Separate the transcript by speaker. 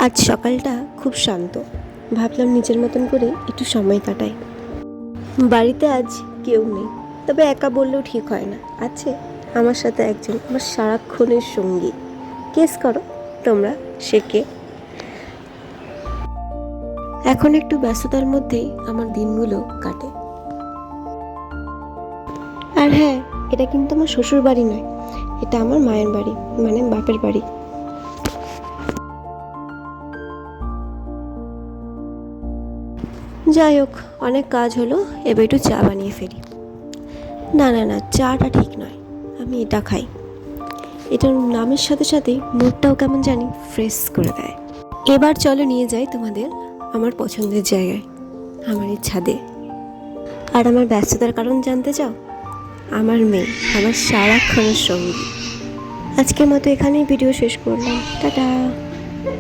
Speaker 1: আজ সকালটা খুব শান্ত, ভাবলাম নিজের মতন করে একটু সময় কাটাই। বাড়িতে আজ কেউ নেই, তবে একা বললেও ঠিক হয় না, আছে আমার সাথে একজন, আমার সারাক্ষণের সঙ্গী। গেস করো তোমরা সে কে? এখন একটু ব্যস্ততার মধ্যেই আমার দিনগুলো কাটে। আর হ্যাঁ, এটা কিন্তু আমার শ্বশুর বাড়ি নয়, এটা আমার মায়ের বাড়ি, মানে বাপের বাড়ি। যাই হোক, অনেক কাজ হলো, এবার একটু চা বানিয়ে ফেলি। না না না, চাটা ঠিক নয়, আমি এটা খাই। এটার নামের সাথে সাথে মুডটাও কেমন জানি ফ্রেশ করে দেয়। এবার চলো নিয়ে যাই তোমাদের আমার পছন্দের জায়গায়, আমার এই ছাদে। আর আমার ব্যস্ততার কারণ জানতে চাও? আমার মেয়ে, আমার সারাক্ষণের সঙ্গী। আজকের মতো এখানেই ভিডিও শেষ করলাম, টাটা।